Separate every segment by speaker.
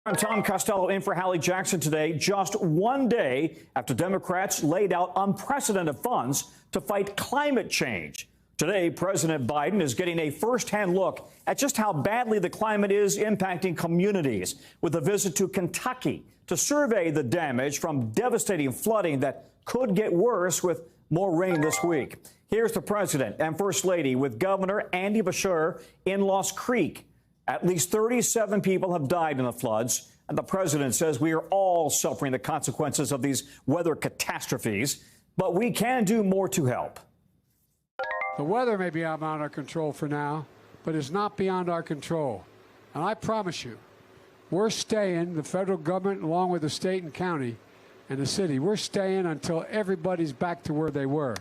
Speaker 1: I'm Tom Costello in for Hallie Jackson today, just one day after Democrats laid out unprecedented funds to fight climate change. Today, President Biden is getting a firsthand look at just how badly the climate is impacting communities with a visit to Kentucky to survey the damage from devastating flooding that could get worse with more rain this week. Here's the president and first lady with Governor Andy Beshear in Lost Creek. At least 37 people have died in the floods, and the president says we are all suffering the consequences of these weather catastrophes, but we can do more to help.
Speaker 2: The weather may be out of our control for now, but it's not beyond our control. And I promise you, we're staying, the federal government, along with the state and county and the city, we're staying until everybody's back to where they were.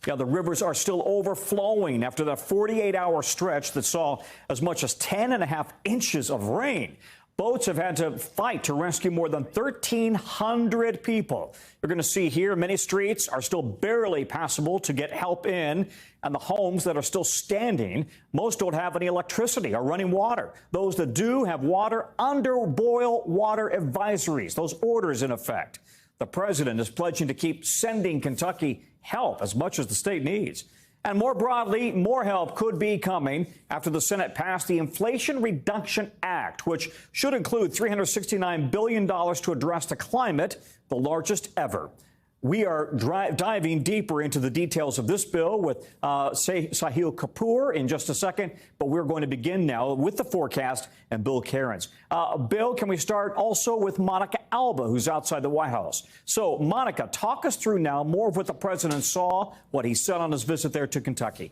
Speaker 1: Yeah, the rivers are still overflowing after the 48-hour stretch that saw as much as 10.5 inches of rain. Boats have had to fight to rescue more than 1,300 people. You're going to see here many streets are still barely passable to get help in, and the homes that are still standing, most don't have any electricity or running water. Those that do have water under boil water advisories, those orders in effect. The president is pledging to keep sending Kentucky help as much as the state needs. And more broadly, more help could be coming after the Senate passed the Inflation Reduction Act, which should include $369 billion to address the climate, the largest ever. We are diving deeper into the details of this bill with Sahil Kapoor in just a second, but we're going to begin now with the forecast and Bill Cairns. Bill, can we start also with Monica Alba, who's outside the White House? So, Monica, talk us through now more of what the president saw, what he said on his visit there to Kentucky.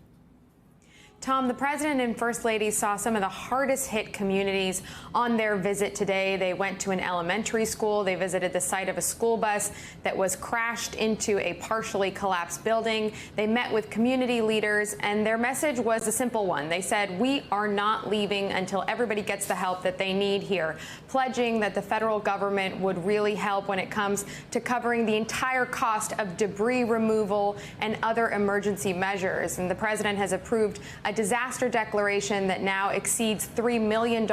Speaker 3: Tom, the president and first lady saw some of the hardest hit communities on their visit today. They went to an elementary school. They visited the site of a school bus that was crashed into a partially collapsed building. They met with community leaders, and their message was a simple one. They said, we are not leaving until everybody gets the help that they need here, pledging that the federal government would really help when it comes to covering the entire cost of debris removal and other emergency measures. And the president has approved a disaster declaration that now exceeds $3 million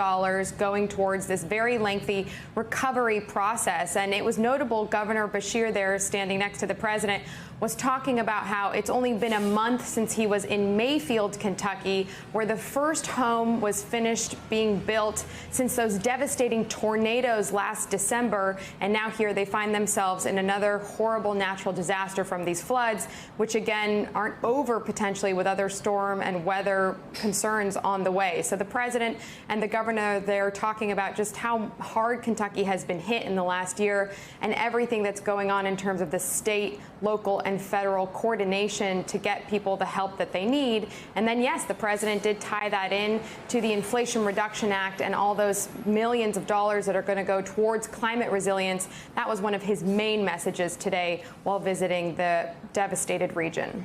Speaker 3: going towards this very lengthy recovery process. And it was notable, Governor Beshear there standing next to the president was talking about how it's only been a month since he was in Mayfield, Kentucky, where the first home was finished being built since those devastating tornadoes last December. And now here they find themselves in another horrible natural disaster from these floods, which again aren't over potentially with other storm and weather concerns on the way. So the president and the governor there talking about just how hard Kentucky has been hit in the last year and everything that's going on in terms of the state, local, and federal coordination to get people the help that they need. And then, yes, the president did tie that in to the Inflation Reduction Act and all those millions of dollars that are going to go towards climate resilience. That was one of his main messages today while visiting the devastated region.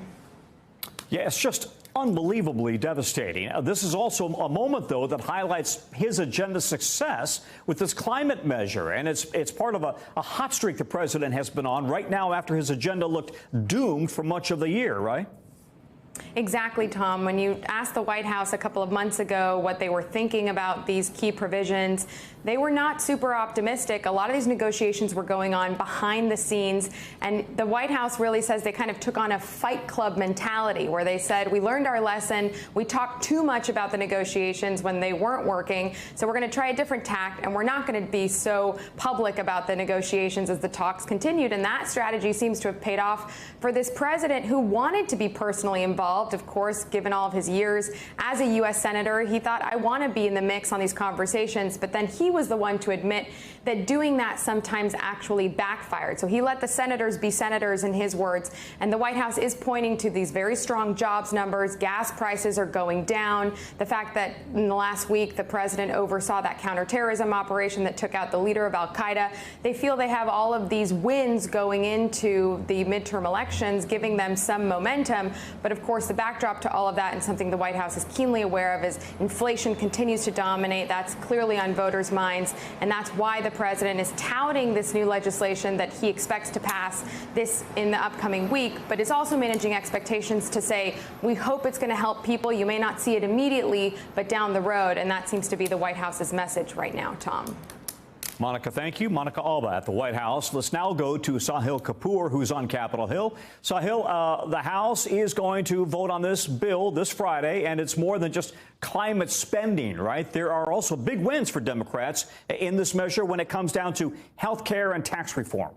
Speaker 1: Yeah, it's just unbelievably devastating. This is also a moment, though, that highlights his agenda's success with this climate measure. And it's part of a hot streak the president has been on right now after his agenda looked doomed for much of the year, right?
Speaker 3: Exactly, Tom. When you asked the White House a couple of months ago what they were thinking about these key provisions, they were not super optimistic. A lot of these negotiations were going on behind the scenes, and the White House really says they kind of took on a fight club mentality where they said, we learned our lesson, we talked too much about the negotiations when they weren't working, so we're going to try a different tack, and we're not going to be so public about the negotiations as the talks continued. And that strategy seems to have paid off for this president who wanted to be personally involved. Of course, given all of his years as a U.S. Senator, he thought, I want to be in the mix on these conversations. But then he was the one to admit that doing that sometimes actually backfired. So he let the senators be senators, in his words. And the White House is pointing to these very strong jobs numbers. Gas prices are going down. The fact that in the last week, the president oversaw that counterterrorism operation that took out the leader of al-Qaeda. They feel they have all of these wins going into the midterm elections, giving them some momentum. But of course, the backdrop to all of that, and something the White House is keenly aware of, is inflation continues to dominate. That's clearly on voters' minds, and that's why the president is touting this new legislation that he expects to pass this in the upcoming week, but is also managing expectations to say, we hope it's going to help people. You may not see it immediately, but down the road, and that seems to be the White House's message right now, Tom.
Speaker 1: Monica, thank you. Monica Alba at the White House. Let's now go to Sahil Kapoor, who's on Capitol Hill. Sahil, the House is going to vote on this bill this Friday, and it's more than just climate spending, right? There are also big wins for Democrats in this measure when it comes down to health care and tax reform.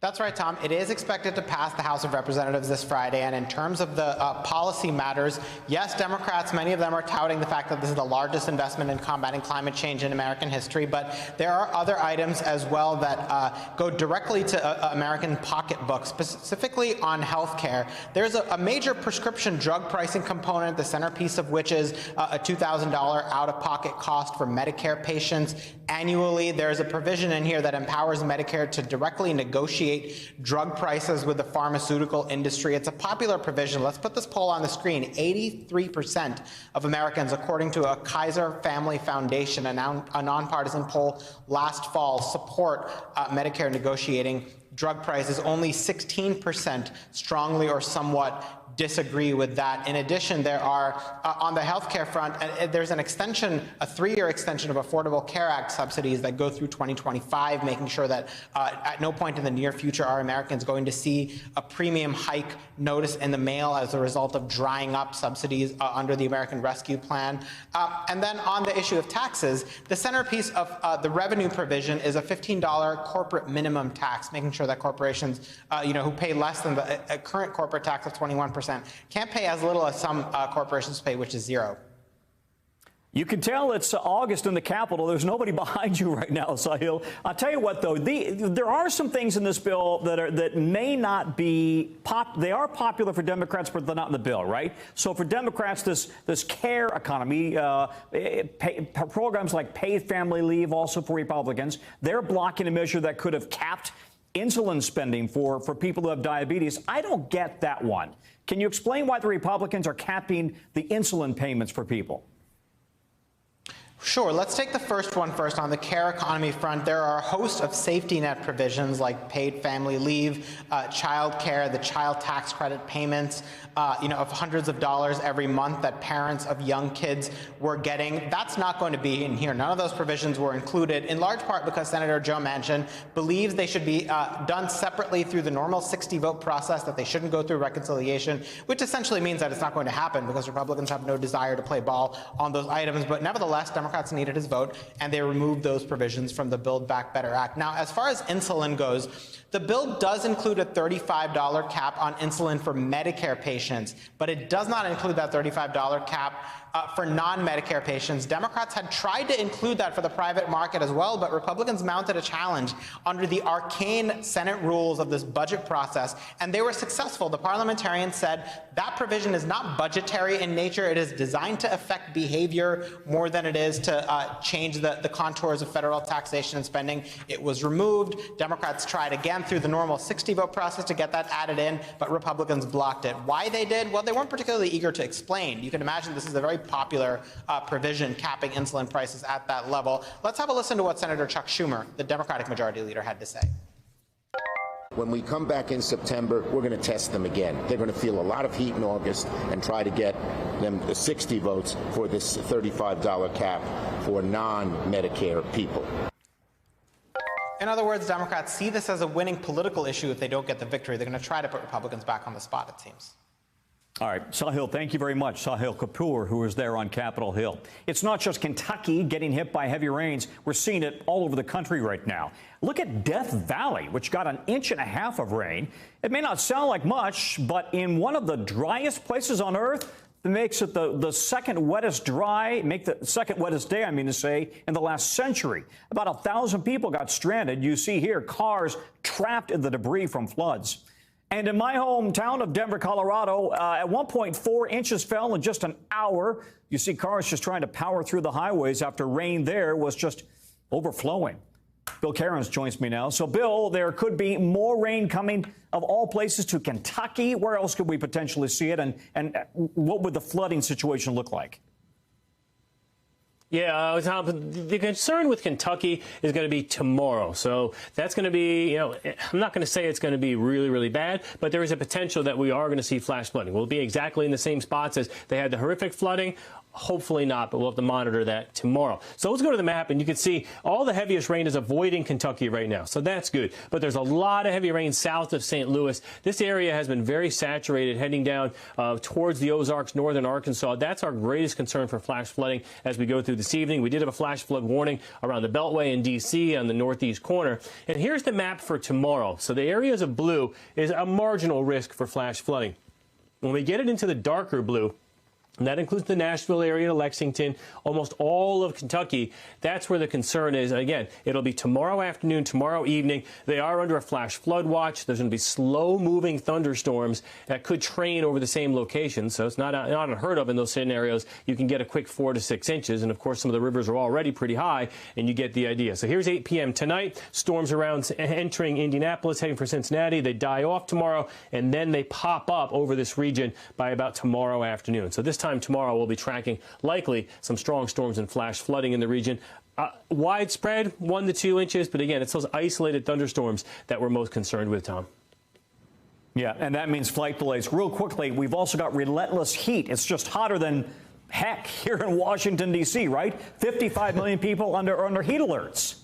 Speaker 4: That's right, Tom. It is expected to pass the House of Representatives this Friday. And in terms of the policy matters, yes, Democrats, many of them are touting the fact that this is the largest investment in combating climate change in American history. But there are other items as well that go directly to American pocketbooks, specifically on health care. There's a major prescription drug pricing component, the centerpiece of which is a $2,000 out-of-pocket cost for Medicare patients annually. There's a provision in here that empowers Medicare to directly negotiate drug prices with the pharmaceutical industry. It's a popular provision. Let's put this poll on the screen. 83% of Americans, according to a Kaiser Family Foundation, a nonpartisan poll last fall, support Medicare negotiating drug prices. Only 16% strongly or somewhat disagree with that. In addition, there are, on the healthcare front, there's an extension, a 3-year extension of Affordable Care Act subsidies that go through 2025, making sure that at no point in the near future are Americans going to see a premium hike notice in the mail as a result of drying up subsidies under the American Rescue Plan. And then on the issue of taxes, the centerpiece of the revenue provision is a $15 corporate minimum tax, making sure that corporations, who pay less than the current corporate tax of 21%, can't pay as little as some corporations pay, which is 0.
Speaker 1: You can tell it's August in the Capitol. There's nobody behind you right now, Sahil. I'll tell you what, though, there are some things in this bill that may not be they are popular for Democrats, but they're not in the bill, right? So for Democrats, this care economy, programs like paid family leave, also for Republicans, they're blocking a measure that could have capped insulin spending for people who have diabetes. I don't get that one. Can you explain why the Republicans are capping the insulin payments for people?
Speaker 4: Sure. Let's take the first one first. On the care economy front, there are a host of safety net provisions like paid family leave, child care, the child tax credit payments, of hundreds of dollars every month that parents of young kids were getting. That's not going to be in here. None of those provisions were included, in large part because Senator Joe Manchin believes they should be done separately through the normal 60-vote process, that they shouldn't go through reconciliation, which essentially means that it's not going to happen because Republicans have no desire to play ball on those items. But nevertheless, Democrats needed his vote, and they removed those provisions from the Build Back Better Act. Now, as far as insulin goes, the bill does include a $35 cap on insulin for Medicare patients, but it does not include that $35 cap for non-Medicare patients. Democrats had tried to include that for the private market as well, but Republicans mounted a challenge under the arcane Senate rules of this budget process, and they were successful. The parliamentarians said that provision is not budgetary in nature. It is designed to affect behavior more than it is to change the contours of federal taxation and spending. It was removed. Democrats tried again through the normal 60-vote process to get that added in, but Republicans blocked it. Why they did? Well, they weren't particularly eager to explain. You can imagine this is a very popular provision, capping insulin prices at that level. Let's have a listen to what Senator Chuck Schumer, the Democratic Majority Leader, had to say.
Speaker 5: When we come back in September, we're going to test them again. They're going to feel a lot of heat in August and try to get them 60 votes for this $35 cap for non-Medicare people.
Speaker 4: In other words, Democrats see this as a winning political issue if they don't get the victory. They're going to try to put Republicans back on the spot, it seems.
Speaker 1: All right, Sahil, thank you very much. Sahil Kapoor, who is there on Capitol Hill. It's not just Kentucky getting hit by heavy rains. We're seeing it all over the country right now. Look at Death Valley, which got an 1.5 inches of rain. It may not sound like much, but in one of the driest places on Earth, it makes it the second wettest day, I mean to say, in the last century. About 1,000 people got stranded. You see here cars trapped in the debris from floods. And in my hometown of Denver, Colorado, at one point, 4 inches fell in just an hour. You see cars just trying to power through the highways after rain there was just overflowing. Bill Cairns joins me now. So, Bill, there could be more rain coming of all places to Kentucky. Where else could we potentially see it? And what would the flooding situation look like?
Speaker 6: Yeah, Tom, the concern with Kentucky is going to be tomorrow. So that's going to be, I'm not going to say it's going to be really, really bad, but there is a potential that we are going to see flash flooding. We'll be exactly in the same spots as they had the horrific flooding. Hopefully not, but we'll have to monitor that tomorrow. So let's go to the map, and you can see all the heaviest rain is avoiding Kentucky right now. So that's good. But there's a lot of heavy rain south of St. Louis. This area has been very saturated heading down towards the Ozarks, northern Arkansas. That's our greatest concern for flash flooding as we go through this evening. We did have a flash flood warning around the Beltway in D.C. on the northeast corner. And here's the map for tomorrow. So the areas of blue is a marginal risk for flash flooding. When we get it into the darker blue, and that includes the Nashville area, Lexington, almost all of Kentucky. That's where the concern is. And again, it'll be tomorrow afternoon, tomorrow evening. They are under a flash flood watch. There's going to be slow-moving thunderstorms that could train over the same location. So it's not unheard of in those scenarios. You can get a quick 4 to 6 inches. And, of course, some of the rivers are already pretty high, and you get the idea. So here's 8 p.m. tonight. Storms around entering Indianapolis, heading for Cincinnati. They die off tomorrow, and then they pop up over this region by about tomorrow afternoon. So this time tomorrow we'll be tracking likely some strong storms and flash flooding in the region. Widespread 1 to 2 inches, but again, it's those isolated thunderstorms that we're most concerned with, Tom.
Speaker 1: Yeah, and that means flight delays. Real quickly, we've also got relentless heat. It's just hotter than heck here in Washington, D.C., right? 55 million people under heat alerts.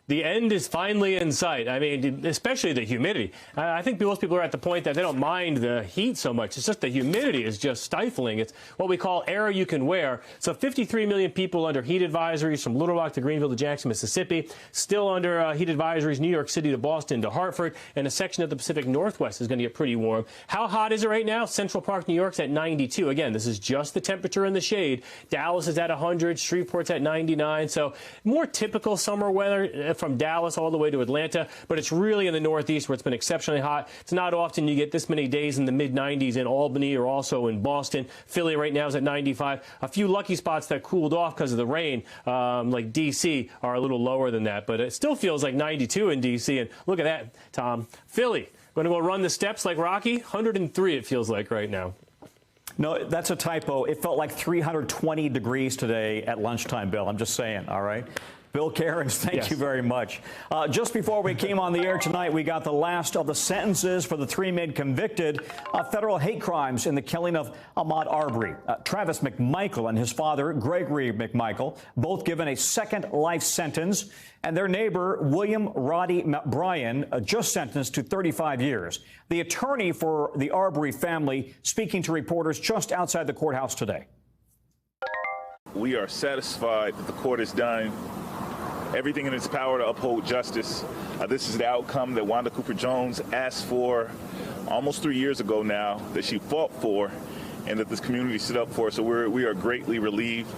Speaker 6: The end is finally in sight. I mean, especially the humidity. I think most people are at the point that they don't mind the heat so much. It's just the humidity is just stifling. It's what we call air you can wear. So 53 million people under heat advisories from Little Rock to Greenville to Jackson, Mississippi. Still under heat advisories, New York City to Boston to Hartford. And a section of the Pacific Northwest is going to get pretty warm. How hot is it right now? Central Park, New York's at 92. Again, this is just the temperature in the shade. Dallas is at 100. Shreveport's at 99. So more typical summer weather from Dallas all the way to Atlanta, but it's really in the Northeast where it's been exceptionally hot. It's not often you get this many days in the mid-90s in Albany or also in Boston. Philly right now is at 95. A few lucky spots that cooled off because of the rain, like D.C., are a little lower than that, but it still feels like 92 in D.C. And look at that, Tom. Philly, going to go run the steps like Rocky? 103 it feels like right now.
Speaker 1: No, that's a typo. It felt like 320 degrees today at lunchtime, Bill. I'm just saying, all right? Bill Cairns, thank you very much. Just before we came on the air tonight, we got the last of the sentences for the 3 men convicted of federal hate crimes in the killing of Ahmaud Arbery. Travis McMichael and his father, Gregory McMichael, both given a second life sentence, and their neighbor, William Roddy Bryan, just sentenced to 35 years. The attorney for the Arbery family speaking to reporters just outside the courthouse today.
Speaker 7: We are satisfied that the court has done everything in its power to uphold justice. This is the outcome that Wanda Cooper Jones asked for almost 3 years ago now, that she fought for, and that this community stood up for. So we are greatly relieved.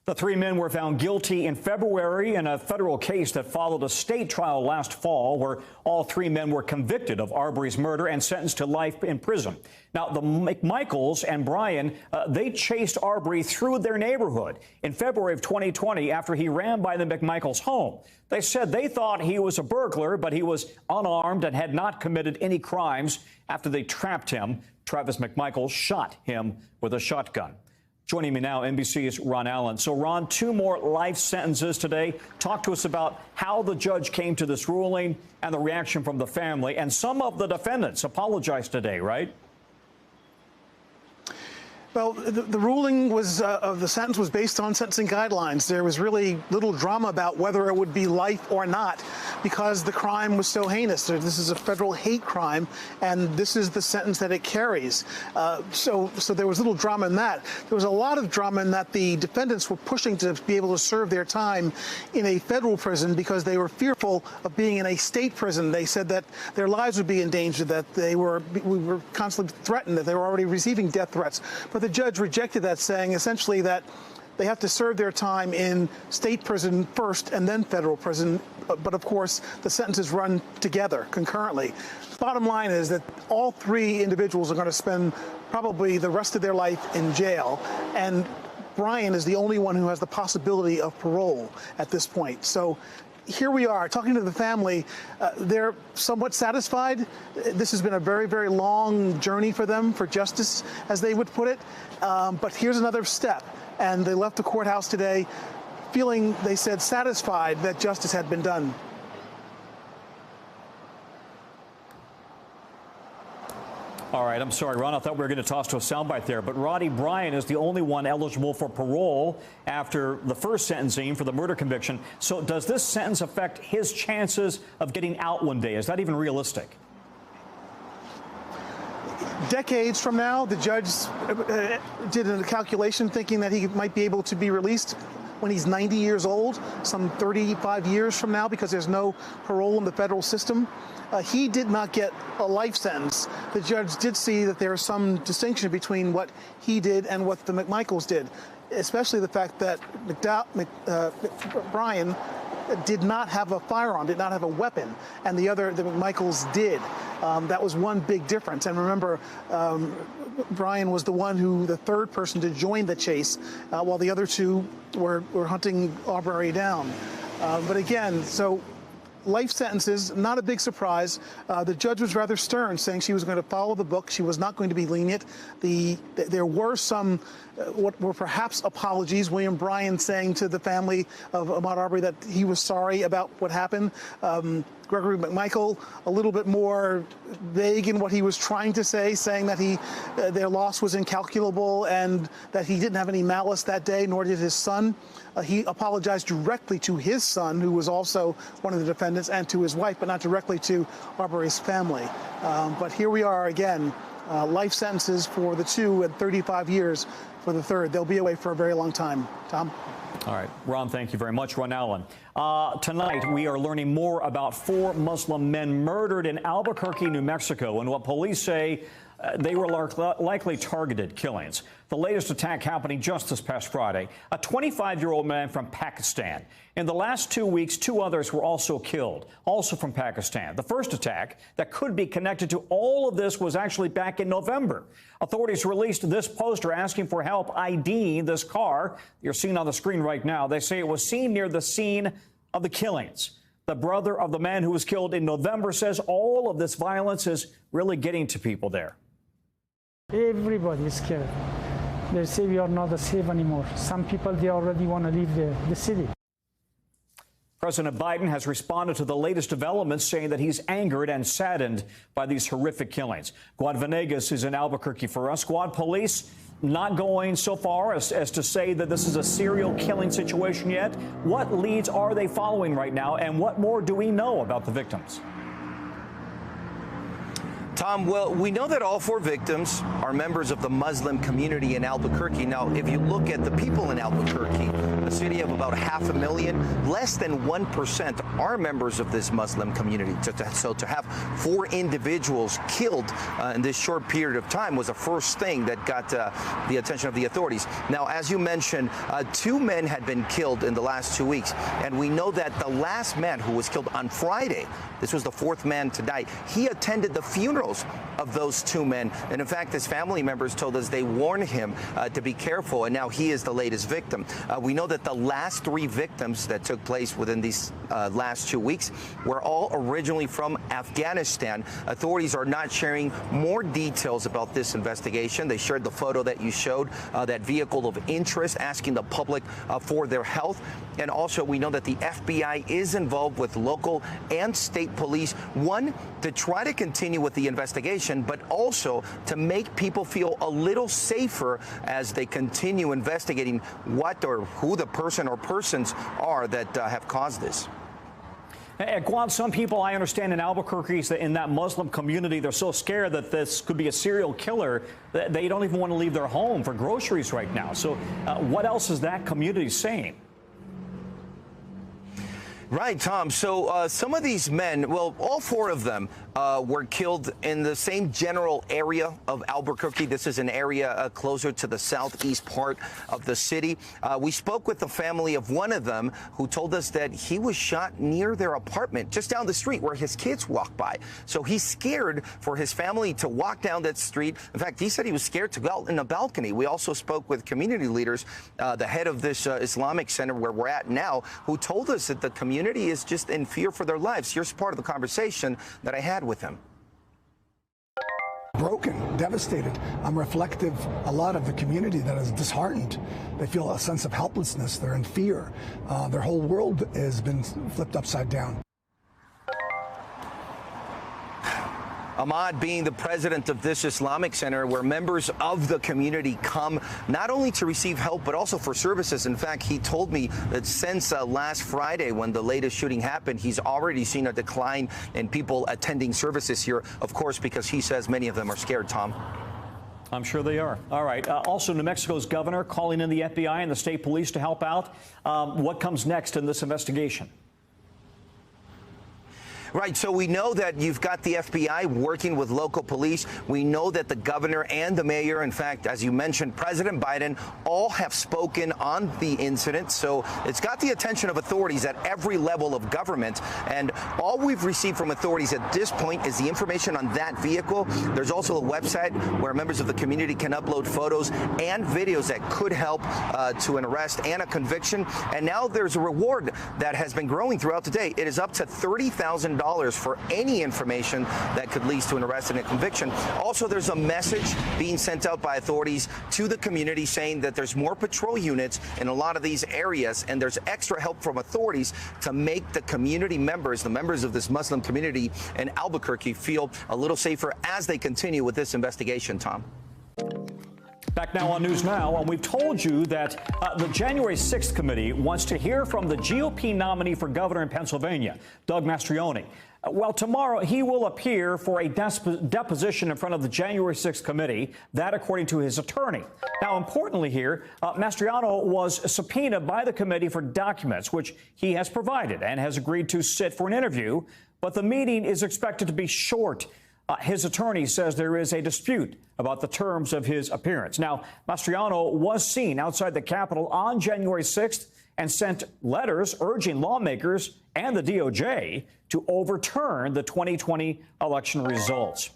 Speaker 1: The 3 men were found guilty in February in a federal case that followed a state trial last fall, where all 3 men were convicted of Arbery's murder and sentenced to life in prison. Now, the McMichaels and Bryan, they chased Arbery through their neighborhood in February of 2020 after he ran by the McMichaels' home. They said they thought he was a burglar, but he was unarmed and had not committed any crimes. After they trapped him, Travis McMichael shot him with a shotgun. Joining me now, NBC's Ron Allen. So, Ron, 2 more life sentences today. Talk to us about how the judge came to this ruling and the reaction from the family. And some of the defendants apologized today, right?
Speaker 8: Well, the ruling was of the sentence was based on sentencing guidelines. There was really little drama about whether it would be life or not, because the crime was so heinous. This is a federal hate crime, and this is the sentence that it carries. So there was little drama in that. There was a lot of drama in that the defendants were pushing to be able to serve their time in a federal prison because they were fearful of being in a state prison. They said that their lives would be in danger, that we were constantly threatened, that they were already receiving death threats. But the judge rejected that, saying essentially that they have to serve their time in state prison first and then federal prison. But of course, the sentences run together concurrently. Bottom line is that all 3 individuals are going to spend probably the rest of their life in jail. And Bryan is the only one who has the possibility of parole at this point. So here we are talking to the family. They're somewhat satisfied. This has been a very, very long journey for them, for justice, as they would put it. But here's another step. And they left the courthouse today feeling, they said, satisfied that justice had been done.
Speaker 1: All right, I'm sorry, Ron. I thought we were going to toss to a soundbite there. But Roddy Bryan is the only one eligible for parole after the first sentencing for the murder conviction. So does this sentence affect his chances of getting out one day? Is that even realistic?
Speaker 8: Decades from now, the judge did a calculation thinking that he might be able to be released when he's 90 years old, some 35 years from now, because there's no parole in the federal system. He did not get a life sentence. The judge did see that there is some distinction between what he did and what the McMichaels did, especially the fact that Bryan did not have a firearm, did not have a weapon, and the McMichaels did. That was one big difference. And remember, Bryan was the third person to join the chase, while the other two were hunting Arbery down. But again, so life sentences, not a big surprise. The judge was rather stern, saying she was going to follow the book. She was not going to be lenient. There were some what were perhaps apologies. William Bryan saying to the family of Ahmaud Arbery that he was sorry about what happened. Gregory McMichael a little bit more vague in what he was trying to say, saying that their loss was incalculable and that he didn't have any malice that day, nor did his son. He apologized directly to his son, who was also one of the defendants, and to his wife, but not directly to Arbery's family. But here we are again, life sentences for the two and 35 years for the third. They'll be away for a very long time. Tom?
Speaker 1: All right, Ron, thank you very much. Ron Allen. Tonight, we are learning more about 4 Muslim men murdered in Albuquerque, New Mexico, and what police say they were likely targeted killings. The latest attack happening just this past Friday. A 25-year-old man from Pakistan. In the last 2 weeks, 2 others were also killed, also from Pakistan. The first attack that could be connected to all of this was actually back in November. Authorities released this poster asking for help IDing this car you're seeing on the screen right now. They say it was seen near the scene of the killings. The brother of the man who was killed in November says all of this violence is really getting to people there.
Speaker 9: Everybody is scared. They say we are not safe anymore. Some people, they already want to leave the city.
Speaker 1: President Biden has responded to the latest developments, saying that he's angered and saddened by these horrific killings. Guad Venegas is in Albuquerque for us. Guad, police not going so far as to say that this is a serial killing situation yet. What leads are they following right now, and what more do we know about the victims?
Speaker 10: Tom, well, we know that all 4 victims are members of the Muslim community in Albuquerque. Now, if you look at the people in Albuquerque, a city of about 500,000, less than 1% are members of this Muslim community. So to have 4 individuals killed in this short period of time was the first thing that got the attention of the authorities. Now, as you mentioned, 2 men had been killed in the last 2 weeks, and we know that the last man who was killed on Friday, this was the 4th man to die, he attended the funeral of those 2 men. And in fact, his family members told us they warned him to be careful, and now he is the latest victim. We know that the last 3 victims that took place within these last 2 weeks were all originally from Afghanistan. Authorities are not sharing more details about this investigation. They shared the photo that you showed, that vehicle of interest, asking the public for their health. And also, we know that the FBI is involved with local and state police, one, to try to continue with the investigation, but also to make people feel a little safer as they continue investigating what or who the person or persons are that have caused this.
Speaker 1: Guad, some people I understand in Albuquerque, in that Muslim community, they're so scared that this could be a serial killer that they don't even want to leave their home for groceries right now. So what else is that community saying?
Speaker 10: Right, Tom. So some of these men, well, all four of them were killed in the same general area of Albuquerque. This is an area closer to the southeast part of the city. We spoke with the family of one of them who told us that he was shot near their apartment just down the street where his kids walk by. So he's scared for his family to walk down that street. In fact, he said he was scared to go out in a balcony. We also spoke with community leaders, the head of this Islamic center where we're at now, who told us that the community is just in fear for their lives. Here's part of the conversation that I had with him.
Speaker 11: Broken, devastated. I'm reflective a lot of the community that is disheartened. They feel a sense of helplessness. They're in fear. Their whole world has been flipped upside down.
Speaker 10: Ahmad being the president of this Islamic center where members of the community come not only to receive help but also for services. In fact, he told me that since last Friday when the latest shooting happened, he's already seen a decline in people attending services here, of course, because he says many of them are scared, Tom.
Speaker 1: I'm sure they are. All right. Also, New Mexico's governor calling in the FBI and the state police to help out. What comes next in this investigation?
Speaker 10: Right. So we know that you've got the FBI working with local police. We know that the governor and the mayor, in fact, as you mentioned, President Biden, all have spoken on the incident. So it's got the attention of authorities at every level of government. And all we've received from authorities at this point is the information on that vehicle. There's also a website where members of the community can upload photos and videos that could help to an arrest and a conviction. And now there's a reward that has been growing throughout the day. It is up to $30,000 for any information that could lead to an arrest and a conviction. Also, there's a message being sent out by authorities to the community saying that there's more patrol units in a lot of these areas, and there's extra help from authorities to make the community members, the members of this Muslim community in Albuquerque, feel a little safer as they continue with this investigation, Tom.
Speaker 1: Back now on News Now, and we've told you that the January 6th committee wants to hear from the GOP nominee for governor in Pennsylvania, Doug Mastriano. Well, tomorrow he will appear for a deposition in front of the January 6th committee, that according to his attorney. Now, importantly here, Mastriano was subpoenaed by the committee for documents, which he has provided and has agreed to sit for an interview, but the meeting is expected to be short. His attorney says there is a dispute about the terms of his appearance. Now, Mastriano was seen outside the Capitol on January 6th and sent letters urging lawmakers and the DOJ to overturn the 2020 election results.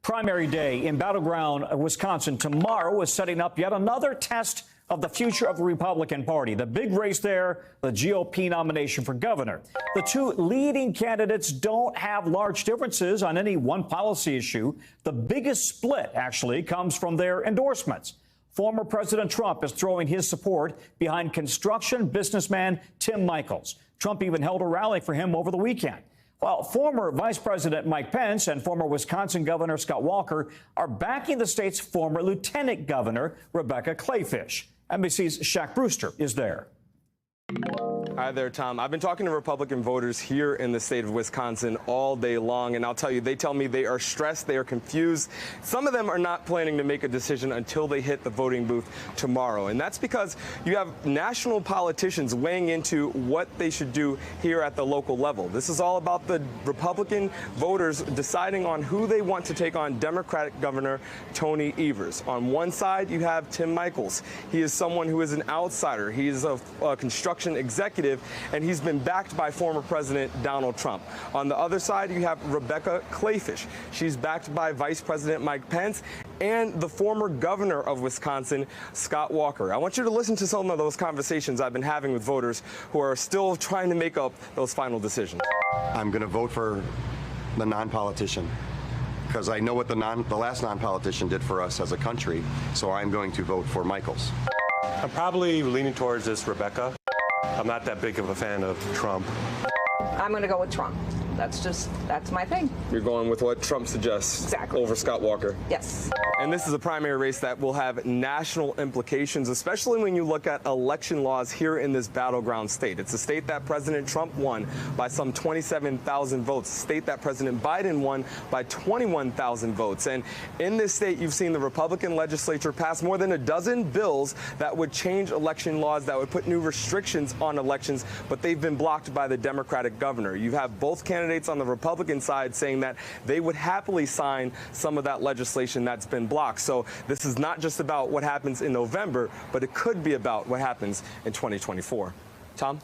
Speaker 1: Primary day in battleground Wisconsin tomorrow is setting up yet another test of the future of the Republican Party. The big race there, the GOP nomination for governor. The two leading candidates don't have large differences on any one policy issue. The biggest split actually comes from their endorsements. Former President Trump is throwing his support behind construction businessman Tim Michels. Trump even held a rally for him over the weekend. While former Vice President Mike Pence and former Wisconsin Governor Scott Walker are backing the state's former Lieutenant Governor Rebecca Kleefisch. NBC's Shaq Brewster is there.
Speaker 12: Hi there, Tom. I've been talking to Republican voters here in the state of Wisconsin all day long, and I'll tell you, they tell me they are stressed, they are confused. Some of them are not planning to make a decision until they hit the voting booth tomorrow, and that's because you have national politicians weighing into what they should do here at the local level. This is all about the Republican voters deciding on who they want to take on Democratic Governor Tony Evers. On one side, you have Tim Michels. He is someone who is an outsider. He is a construction executive, and he's been backed by former President Donald Trump. On the other side, you have Rebecca Kleefisch. She's backed by Vice President Mike Pence and the former governor of Wisconsin, Scott Walker. I want you to listen to some of those conversations I've been having with voters who are still trying to make up those final decisions.
Speaker 13: I'm going to vote for the non-politician because I know what the last non-politician did for us as a country, so I'm going to vote for Michels.
Speaker 14: I'm probably leaning towards this Rebecca. I'm not that big of a fan of Trump.
Speaker 15: I'm going to go with Trump. That's my thing.
Speaker 12: You're going with what Trump suggests.
Speaker 15: Exactly.
Speaker 12: Over Scott Walker.
Speaker 15: Yes.
Speaker 12: And this is a primary race that will have national implications, especially when you look at election laws here in this battleground state. It's a state that President Trump won by some 27,000 votes, a state that President Biden won by 21,000 votes. And in this state, you've seen the Republican legislature pass more than a dozen bills that would change election laws, that would put new restrictions on elections, but they've been blocked by the Democratic governor. You have both candidates on the Republican side saying that they would happily sign some of that legislation that's been blocked. So this is not just about what happens in November, but it could be about what happens in 2024. Tom?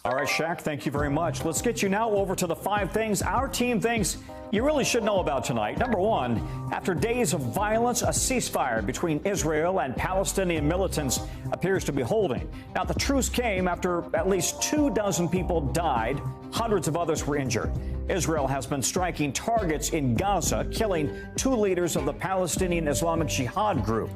Speaker 1: All right, Shaq, thank you very much. Let's get you now over to the 5 things our team thinks you really should know about tonight. Number 1, after days of violence, a ceasefire between Israel and Palestinian militants appears to be holding. Now, the truce came after at least 24 people died. Hundreds of others were injured. Israel has been striking targets in Gaza, killing 2 leaders of the Palestinian Islamic Jihad group.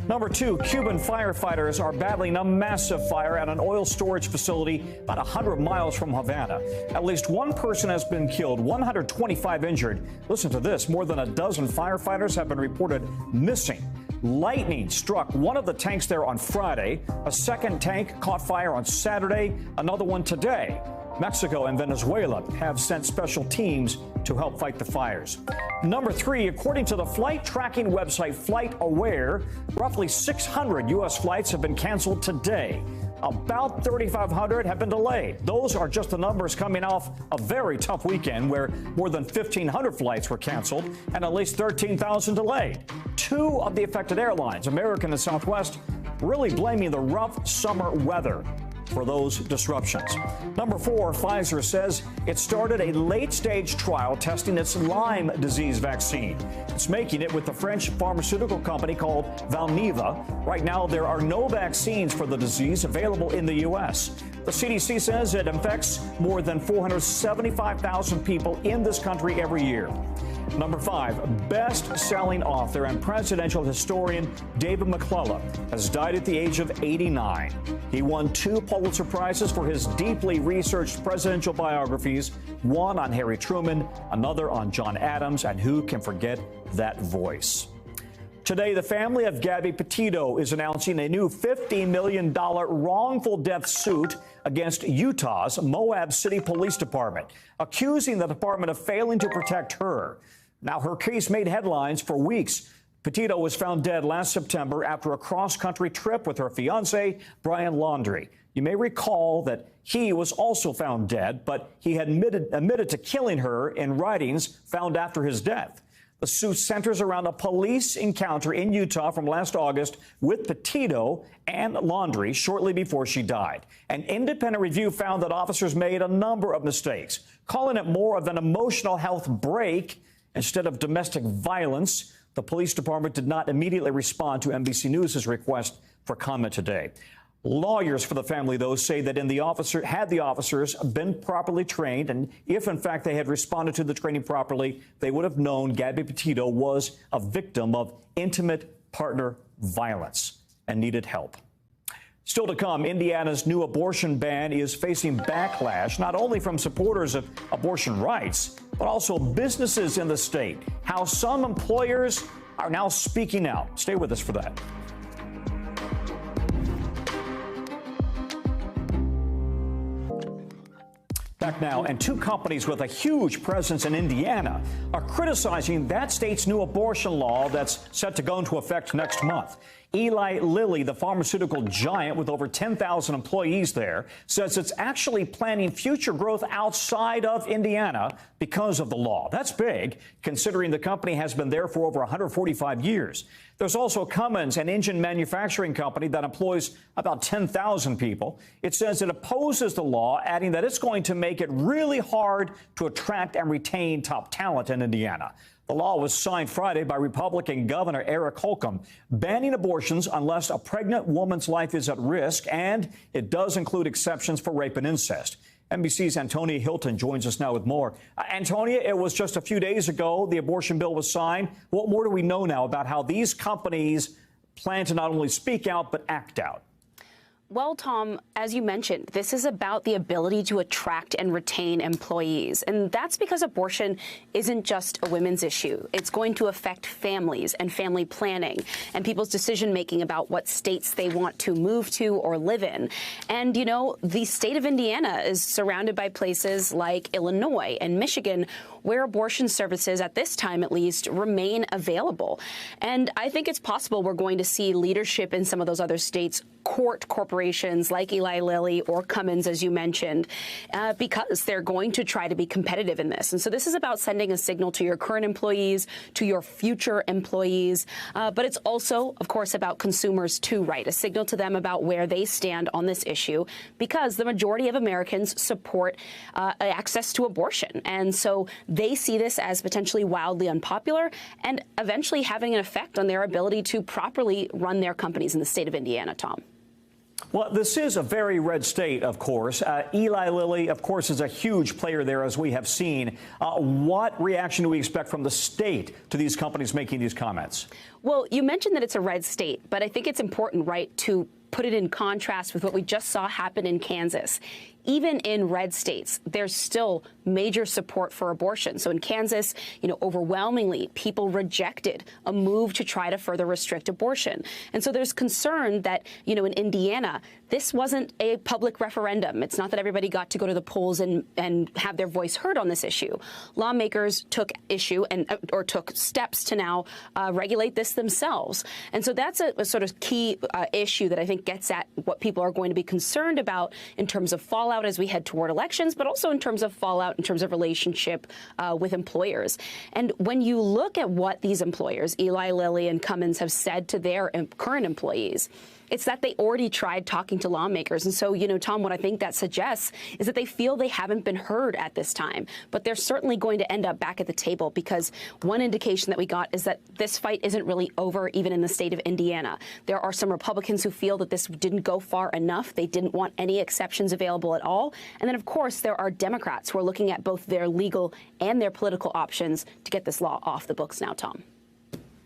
Speaker 1: Number 2, Cuban firefighters are battling a massive fire at an oil storage facility about 100 miles from Havana. At least 1 person has been killed, 125 injured. Listen to this, more than a dozen firefighters have been reported missing. Lightning struck one of the tanks there on Friday. A second tank caught fire on Saturday, another one today. Mexico and Venezuela have sent special teams to help fight the fires. Number 3, according to the flight tracking website FlightAware, roughly 600 U.S. flights have been canceled today. About 3,500 have been delayed. Those are just the numbers coming off a very tough weekend where more than 1,500 flights were canceled and at least 13,000 delayed. 2 of the affected airlines, American and Southwest, really blaming the rough summer weather for those disruptions. Number 4, Pfizer says it started a late-stage trial testing its Lyme disease vaccine. It's making it with the French pharmaceutical company called Valneva. Right now, there are no vaccines for the disease available in the U.S. The CDC says it infects more than 475,000 people in this country every year. Number 5, best-selling author and presidential historian David McCullough has died at the age of 89. He won 2 Pulitzer Prizes for his deeply researched presidential biographies, one on Harry Truman, another on John Adams, and who can forget that voice? Today, the family of Gabby Petito is announcing a new $50 million wrongful death suit against Utah's Moab City Police Department, accusing the department of failing to protect her. Now, her case made headlines for weeks. Petito was found dead last September after a cross-country trip with her fiancé, Brian Laundrie. You may recall that he was also found dead, but he had admitted to killing her in writings found after his death. The suit centers around a police encounter in Utah from last August with Petito and Laundrie shortly before she died. An independent review found that officers made a number of mistakes, calling it more of an emotional health break instead of domestic violence. The police department did not immediately respond to NBC News' request for comment today. Lawyers for the family, though, say that had the officers been properly trained, and if, in fact, they had responded to the training properly, they would have known Gabby Petito was a victim of intimate partner violence and needed help. Still to come, Indiana's new abortion ban is facing backlash, not only from supporters of abortion rights, but also businesses in the state. How some employers are now speaking out. Stay with us for that. Back now, and 2 companies with a huge presence in Indiana are criticizing that state's new abortion law that's set to go into effect next month. Eli Lilly, the pharmaceutical giant with over 10,000 employees there, says it's actually planning future growth outside of Indiana because of the law. That's big, considering the company has been there for over 145 years. There's also Cummins, an engine manufacturing company that employs about 10,000 people. It says it opposes the law, adding that it's going to make it really hard to attract and retain top talent in Indiana. The law was signed Friday by Republican Governor Eric Holcomb, banning abortions unless a pregnant woman's life is at risk, and it does include exceptions for rape and incest. NBC's Antonia Hilton joins us now with more. Antonia, it was just a few days ago the abortion bill was signed. What more do we know now about how these companies plan to not only speak out but act out?
Speaker 15: Well, Tom, as you mentioned, this is about the ability to attract and retain employees. And that's because abortion isn't just a women's issue. It's going to affect families and family planning and people's decision making about what states they want to move to or live in. And, you know, the state of Indiana is surrounded by places like Illinois and Michigan, where abortion services, at this time at least, remain available. And I think it's possible we're going to see leadership in some of those other states court corporations like Eli Lilly or Cummins, as you mentioned, because they're going to try to be competitive in this. And so this is about sending a signal to your current employees, to your future employees. But it's also, of course, about consumers too, right? A signal to them about where they stand on this issue, because the majority of Americans support access to abortion. And so they see this as potentially wildly unpopular and eventually having an effect on their ability to properly run their companies in the state of Indiana, Tom.
Speaker 1: Well, this is a very red state, of course. Eli Lilly, of course, is a huge player there, as we have seen. What reaction do we expect from the state to these companies making these comments?
Speaker 15: Well, you mentioned that it's a red state, but I think it's important, right, to put it in contrast with what we just saw happen in Kansas. Even in red states, there's still major support for abortion. So in Kansas, you know, overwhelmingly, people rejected a move to try to further restrict abortion. And so there's concern that, you know, in Indiana, this wasn't a public referendum. It's not that everybody got to go to the polls and have their voice heard on this issue. Lawmakers took issue or took steps to now regulate this themselves. And so that's a sort of key issue that I think gets at what people are going to be concerned about in terms of fallout as we head toward elections, but also in terms of fallout in terms of relationship with employers. And when you look at what these employers, Eli Lilly and Cummins, have said to their current employees, it's that they already tried talking to lawmakers. And so, you know, Tom, what I think that suggests is that they feel they haven't been heard at this time. But they're certainly going to end up back at the table, because one indication that we got is that this fight isn't really over, even in the state of Indiana. There are some Republicans who feel that this didn't go far enough. They didn't want any exceptions available at all. And then, of course, there are Democrats who are looking at both their legal and their political options to get this law off the books now, Tom.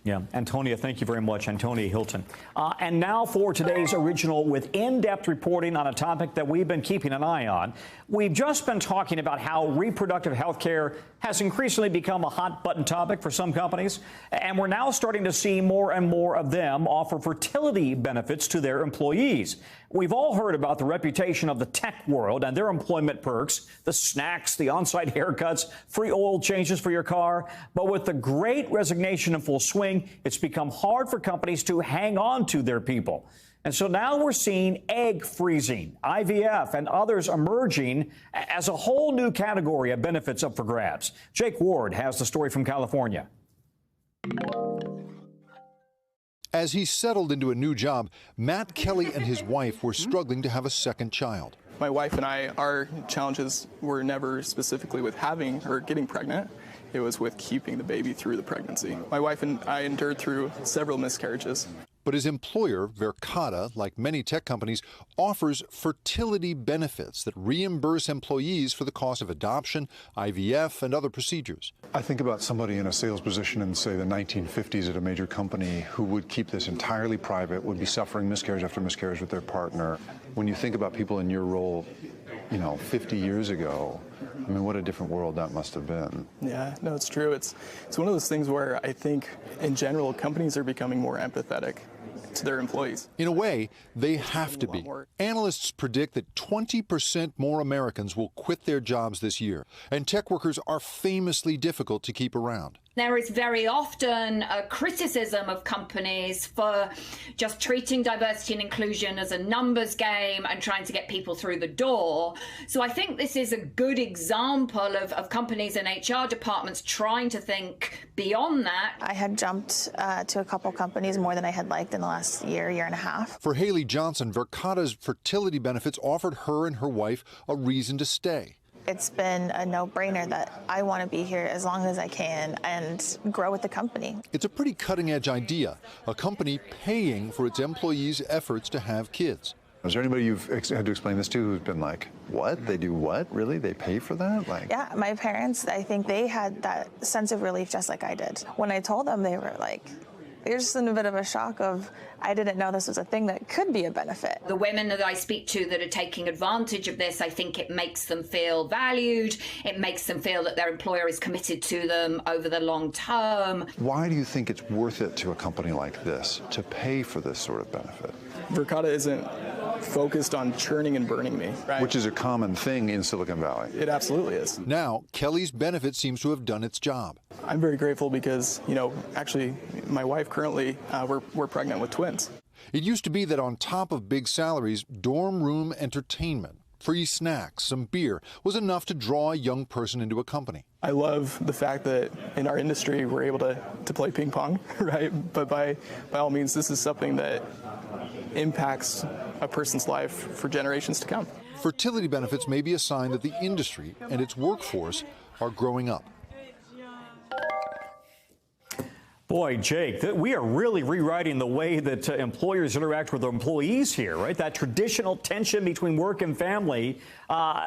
Speaker 1: Yeah, Antonia, thank you very much. Antonia Hilton. And now for today's original with in-depth reporting on a topic that we've been keeping an eye on. We've just been talking about how reproductive health care has increasingly become a hot-button topic for some companies, and we're now starting to see more and more of them offer fertility benefits to their employees. We've all heard about the reputation of the tech world and their employment perks, the snacks, the on-site haircuts, free oil changes for your car. But with the Great Resignation in full swing, it's become hard for companies to hang on to their people. And so now we're seeing egg freezing, IVF, and others emerging as a whole new category of benefits up for grabs. Jake Ward has the story from California.
Speaker 16: As he settled into a new job, Matt Kelly and his wife were struggling to have a second child.
Speaker 17: My wife and I, our challenges were never specifically with having or getting pregnant. It was with keeping the baby through the pregnancy. My wife and I endured through several miscarriages.
Speaker 16: But his employer, Verkada, like many tech companies, offers fertility benefits that reimburse employees for the cost of adoption, IVF, and other procedures.
Speaker 18: I think about somebody in a sales position in, say, the 1950s at a major company who would keep this entirely private, would be suffering miscarriage after miscarriage with their partner. When you think about people in your role, you know, 50 years ago, I mean, what a different world that must have been.
Speaker 17: Yeah, no, it's true. It's one of those things where I think, in general, companies are becoming more empathetic to their employees.
Speaker 16: In a way, they have to be. Analysts predict that 20% more Americans will quit their jobs this year, and tech workers are famously difficult to keep around.
Speaker 19: There is very often a criticism of companies for just treating diversity and inclusion as a numbers game and trying to get people through the door. So I think this is a good example of companies and HR departments trying to think beyond that.
Speaker 20: I had jumped to a couple companies more than I had liked in the last year and a half.
Speaker 16: For Hallie Johnson, Verkada's fertility benefits offered her and her wife a reason to stay.
Speaker 20: It's been a no-brainer that I want to be here as long as I can and grow with the company.
Speaker 16: It's a pretty cutting-edge idea, a company paying for its employees' efforts to have kids.
Speaker 18: Is there anybody you've had to explain this to who's been like, what? They do what? Really? They pay for that? Like,
Speaker 20: yeah, my parents, I think they had that sense of relief just like I did. When I told them, they were like, you're just in a bit of a shock of, I didn't know this was a thing that could be a benefit.
Speaker 19: The women that I speak to that are taking advantage of this, I think it makes them feel valued. It makes them feel that their employer is committed to them over the long term.
Speaker 16: Why do you think it's worth it to a company like this to pay for this sort of benefit?
Speaker 17: Verkada isn't focused on churning and burning me, right?
Speaker 16: Which is a common thing in Silicon Valley.
Speaker 17: It absolutely is.
Speaker 16: Now, Kelly's benefit seems to have done its job.
Speaker 17: I'm very grateful because, actually, my wife currently, we're pregnant with twins.
Speaker 16: It used to be that on top of big salaries, dorm room entertainment, free snacks, some beer was enough to draw a young person into a company.
Speaker 17: I love the fact that in our industry we're able to play ping pong, right? But by all means, this is something that impacts a person's life for generations to come.
Speaker 16: Fertility benefits may be a sign that the industry and its workforce are growing up.
Speaker 1: Boy, Jake, we are really rewriting the way that employers interact with their employees here, right? That traditional tension between work and family.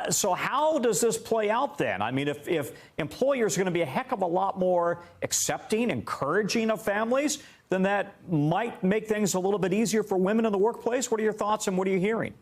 Speaker 1: So how does this play out then? I mean, if employers are going to be a heck of a lot more accepting, encouraging of families, then that might make things a little bit easier for women in the workplace. What are your thoughts and what are you hearing?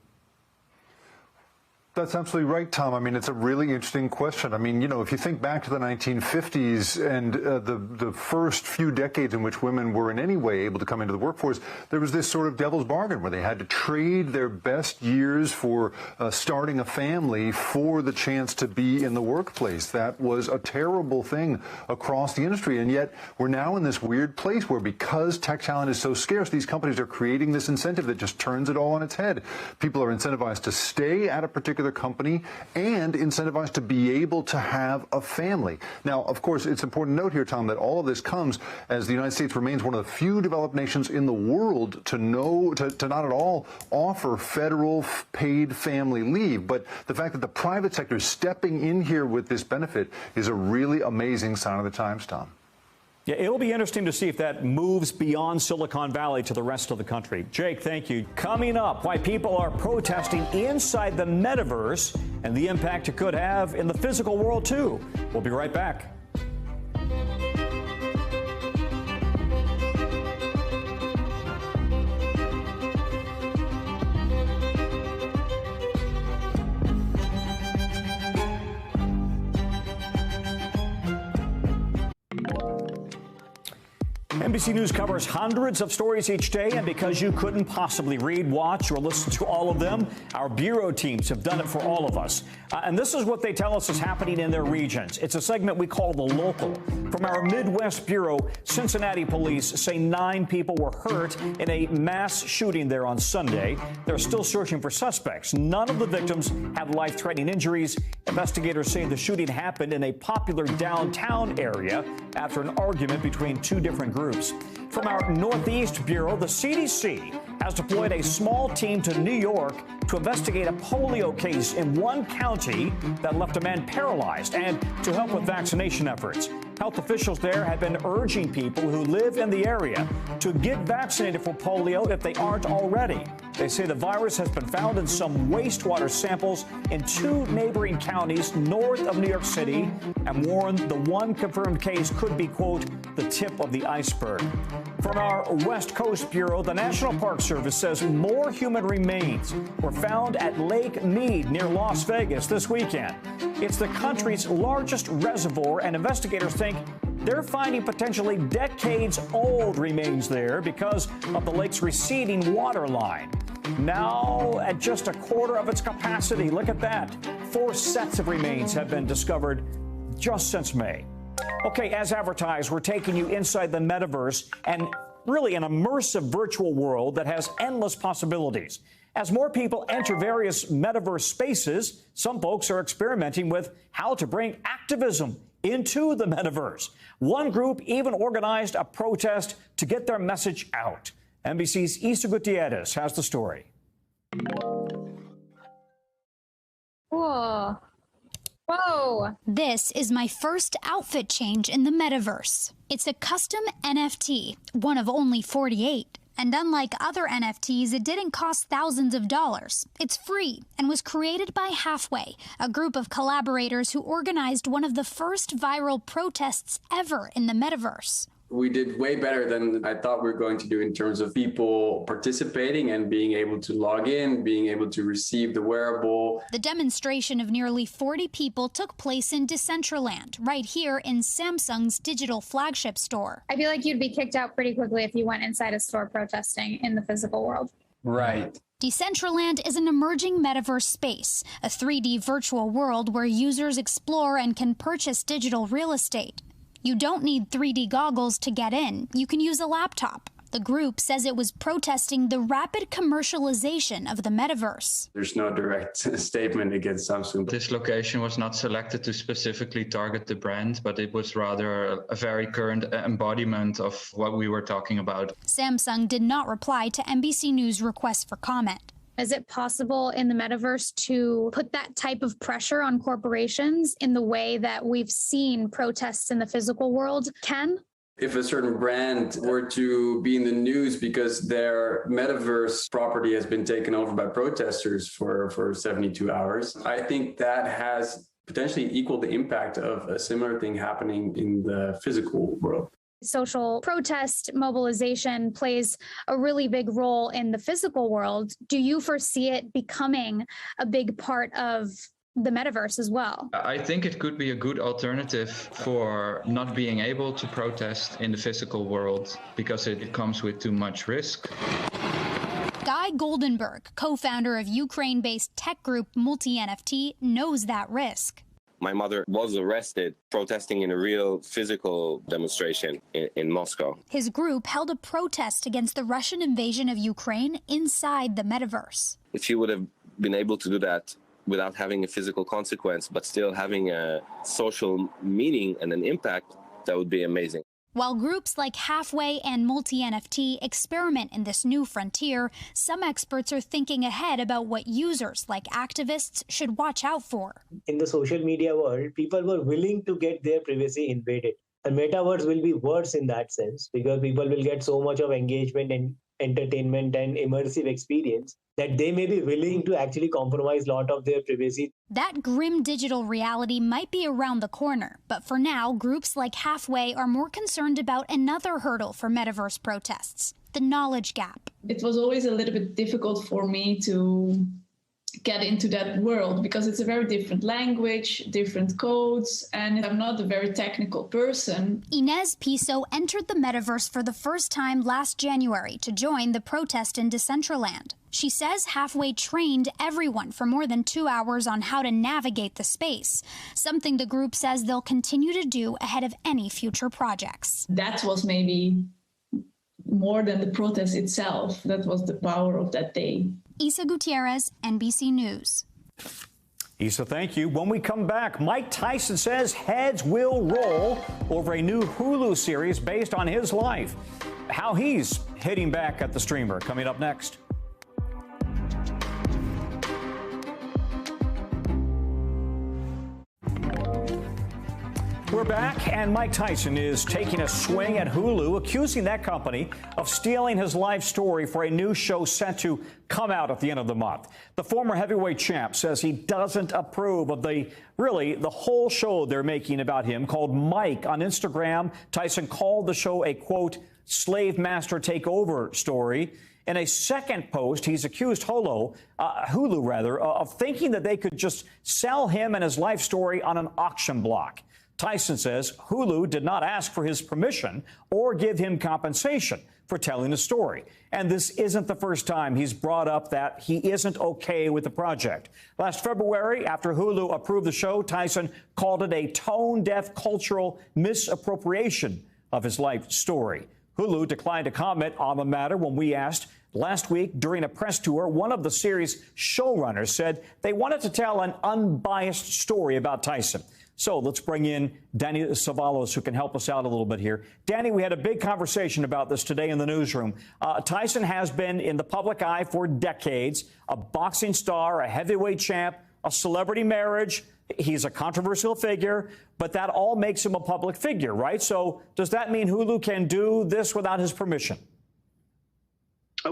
Speaker 18: That's absolutely right, Tom. I mean, it's a really interesting question. I mean, if you think back to the 1950s and the first few decades in which women were in any way able to come into the workforce, there was this sort of devil's bargain where they had to trade their best years for starting a family for the chance to be in the workplace. That was a terrible thing across the industry. And yet we're now in this weird place where, because tech talent is so scarce, these companies are creating this incentive that just turns it all on its head. People are incentivized to stay at a particular company and incentivized to be able to have a family. Now, of course, it's important to note here, Tom, that all of this comes as the United States remains one of the few developed nations in the world to not at all offer federal paid family leave. But the fact that the private sector is stepping in here with this benefit is a really amazing sign of the times, Tom.
Speaker 1: Yeah, it'll be interesting to see if that moves beyond Silicon Valley to the rest of the country. Jake, thank you. Coming up, why people are protesting inside the metaverse and the impact it could have in the physical world, too. We'll be right back. NBC News covers hundreds of stories each day, and because you couldn't possibly read, watch, or listen to all of them, our bureau teams have done it for all of us. And this is what they tell us is happening in their regions. It's a segment we call The Local. From our Midwest Bureau, Cincinnati police say 9 people were hurt in a mass shooting there on Sunday. They're still searching for suspects. None of the victims have life-threatening injuries. Investigators say the shooting happened in a popular downtown area after an argument between 2 different groups. From our Northeast Bureau, the CDC has deployed a small team to New York to investigate a polio case in one county that left a man paralyzed and to help with vaccination efforts. Health officials there have been urging people who live in the area to get vaccinated for polio if they aren't already. They say the virus has been found in some wastewater samples in 2 neighboring counties north of New York City and warn the one confirmed case could be, quote, the tip of the iceberg. From our West Coast Bureau, the National Park Service says more human remains were found at Lake Mead near Las Vegas this weekend. It's the country's largest reservoir, and investigators think they're finding potentially decades-old remains there because of the lake's receding water line. Now at just a quarter of its capacity. Look at that. 4 sets of remains have been discovered just since May. Okay, as advertised, we're taking you inside the metaverse and really an immersive virtual world that has endless possibilities. As more people enter various metaverse spaces, some folks are experimenting with how to bring activism into the metaverse. One group even organized a protest to get their message out. NBC's Isa Gutierrez has the story.
Speaker 21: Cool. Whoa. This is my first outfit change in the metaverse. It's a custom NFT, one of only 48. And unlike other NFTs, it didn't cost thousands of dollars. It's free and was created by Halfway, a group of collaborators who organized one of the first viral protests ever in the metaverse.
Speaker 2: We did way better than I thought we were going to do in terms of people participating and being able to log in, being able to receive the wearable.
Speaker 21: The demonstration of nearly 40 people took place in Decentraland, right here in Samsung's digital flagship store.
Speaker 22: I feel like you'd be kicked out pretty quickly if you went inside a store protesting in the physical world.
Speaker 2: Right.
Speaker 21: Decentraland is an emerging metaverse space, a 3D virtual world where users explore and can purchase digital real estate. You don't need 3D goggles to get in. You can use a laptop. The group says it was protesting the rapid commercialization of the metaverse.
Speaker 2: There's no direct statement against Samsung.
Speaker 23: This location was not selected to specifically target the brand, but it was rather a very current embodiment of what we were talking about.
Speaker 21: Samsung did not reply to NBC News' request for comment.
Speaker 22: Is it possible in the metaverse to put that type of pressure on corporations in the way that we've seen protests in the physical world can?
Speaker 2: If a certain brand were to be in the news because their metaverse property has been taken over by protesters for 72 hours, I think that has potentially equaled the impact of a similar thing happening in the physical world.
Speaker 22: Social protest mobilization plays a really big role in the physical world. Do you foresee it becoming a big part of the metaverse as well?
Speaker 23: I think it could be a good alternative for not being able to protest in the physical world because it comes with too much risk.
Speaker 21: Guy Goldenberg, co-founder of Ukraine-based tech group Multi-NFT, knows that risk.
Speaker 24: My mother was arrested protesting in a real physical demonstration in Moscow.
Speaker 21: His group held a protest against the Russian invasion of Ukraine inside the metaverse.
Speaker 24: If she would have been able to do that without having a physical consequence, but still having a social meaning and an impact, that would be amazing.
Speaker 21: While groups like Halfway and Multi-NFT experiment in this new frontier, some experts are thinking ahead about what users like activists should watch out for.
Speaker 25: In the social media world, people were willing to get their privacy invaded. The metaverse will be worse in that sense because people will get so much of engagement and entertainment and immersive experience that they may be willing to actually compromise a lot of their privacy.
Speaker 21: That grim digital reality might be around the corner, but for now, groups like Halfway are more concerned about another hurdle for metaverse protests, the knowledge gap.
Speaker 26: It was always a little bit difficult for me to get into that world because it's a very different language, different codes, and I'm not a very technical person.
Speaker 21: Inez Piso entered the metaverse for the first time last January to join the protest in Decentraland. She says Halfway trained everyone for more than 2 hours on how to navigate the space, something the group says they'll continue to do ahead of any future projects.
Speaker 26: That was maybe more than the protest itself. That was the power of that day.
Speaker 21: Isa Gutierrez, NBC News.
Speaker 1: Isa, thank you. When we come back, Mike Tyson says heads will roll over a new Hulu series based on his life. How he's hitting back at the streamer, coming up next. We're back, and Mike Tyson is taking a swing at Hulu, accusing that company of stealing his life story for a new show set to come out at the end of the month. The former heavyweight champ says he doesn't approve of the whole show they're making about him called Mike on Instagram. Tyson called the show a, quote, slave master takeover story. In a second post, he's accused Hulu of thinking that they could just sell him and his life story on an auction block. Tyson says Hulu did not ask for his permission or give him compensation for telling the story. And this isn't the first time he's brought up that he isn't okay with the project. Last February, after Hulu approved the show, Tyson called it a tone-deaf cultural misappropriation of his life story. Hulu declined to comment on the matter when we asked. Last week, during a press tour, one of the series' showrunners said they wanted to tell an unbiased story about Tyson. So let's bring in Danny Savalos, who can help us out a little bit here. Danny, we had a big conversation about this today in the newsroom. Tyson has been in the public eye for decades, a boxing star, a heavyweight champ, a celebrity marriage. He's a controversial figure, but that all makes him a public figure, right? So does that mean Hulu can do this without his permission?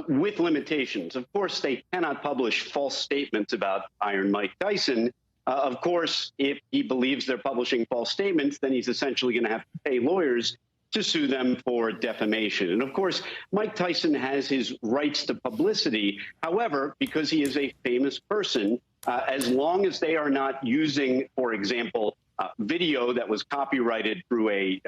Speaker 27: With limitations. Of course, they cannot publish false statements about Iron Mike Tyson. Of course, if he believes they're publishing false statements, then he's essentially going to have to pay lawyers to sue them for defamation. And of course, Mike Tyson has his rights to publicity. However, because he is a famous person, as long as they are not using, for example, video that was copyrighted through a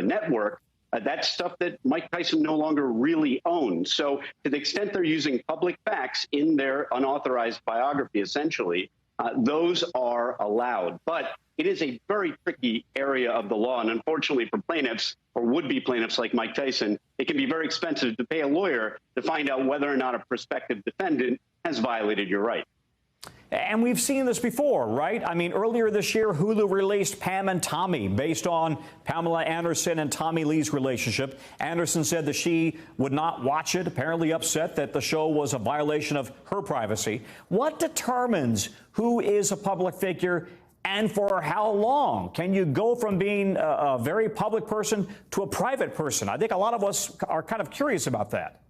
Speaker 27: network, that's stuff that Mike Tyson no longer really owns. So to the extent they're using public facts in their unauthorized biography, essentially, those are allowed. But it is a very tricky area of the law. And unfortunately for plaintiffs or would-be plaintiffs like Mike Tyson, it can be very expensive to pay a lawyer to find out whether or not a prospective defendant has violated your right.
Speaker 1: And we've seen this before, right? I mean, earlier this year, Hulu released Pam and Tommy based on Pamela Anderson and Tommy Lee's relationship. Anderson said that she would not watch it, apparently upset that the show was a violation of her privacy. What determines who is a public figure and for how long? Can you go from being a very public person to a private person? I think a lot of us are kind of curious about that.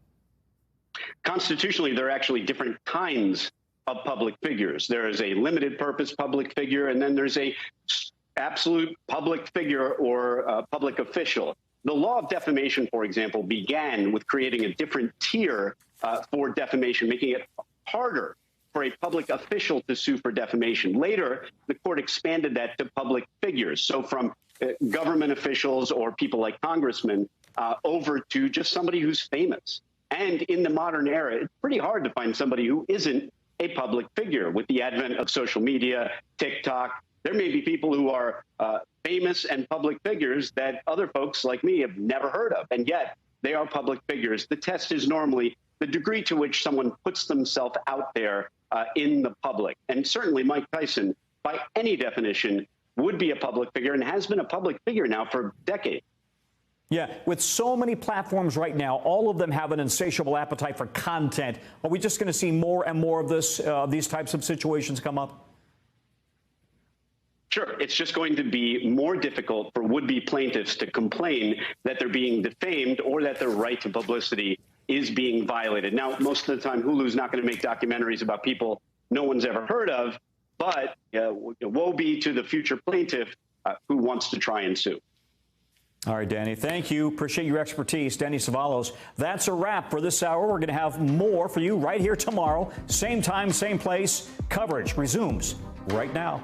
Speaker 27: Constitutionally, there are actually different kinds of public figures. There is a limited purpose public figure, and then there's a absolute public figure or public official. The law of defamation, for example, began with creating a different tier for defamation, making it harder for a public official to sue for defamation. Later, the court expanded that to public figures. So from government officials or people like congressmen over to just somebody who's famous. And in the modern era, it's pretty hard to find somebody who isn't a public figure. With the advent of social media, TikTok, there may be people who are famous and public figures that other folks like me have never heard of, and yet they are public figures. The test is normally the degree to which someone puts themselves out there in the public. And certainly Mike Tyson, by any definition, would be a public figure and has been a public figure now for decades.
Speaker 1: Yeah, with so many platforms right now, all of them have an insatiable appetite for content. Are we just going to see more and more of this, these types of situations come up?
Speaker 27: Sure. It's just going to be more difficult for would-be plaintiffs to complain that they're being defamed or that their right to publicity is being violated. Now, most of the time, Hulu's not going to make documentaries about people no one's ever heard of, but woe be to the future plaintiff who wants to try and sue.
Speaker 1: All right, Danny, thank you. Appreciate your expertise. Danny Savalos. That's a wrap for this hour. We're going to have more for you right here tomorrow. Same time, same place. Coverage resumes right now.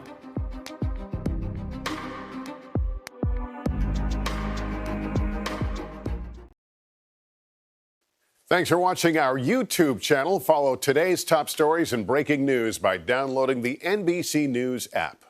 Speaker 3: Thanks for watching our YouTube channel. Follow today's top stories and breaking news by downloading the NBC News app.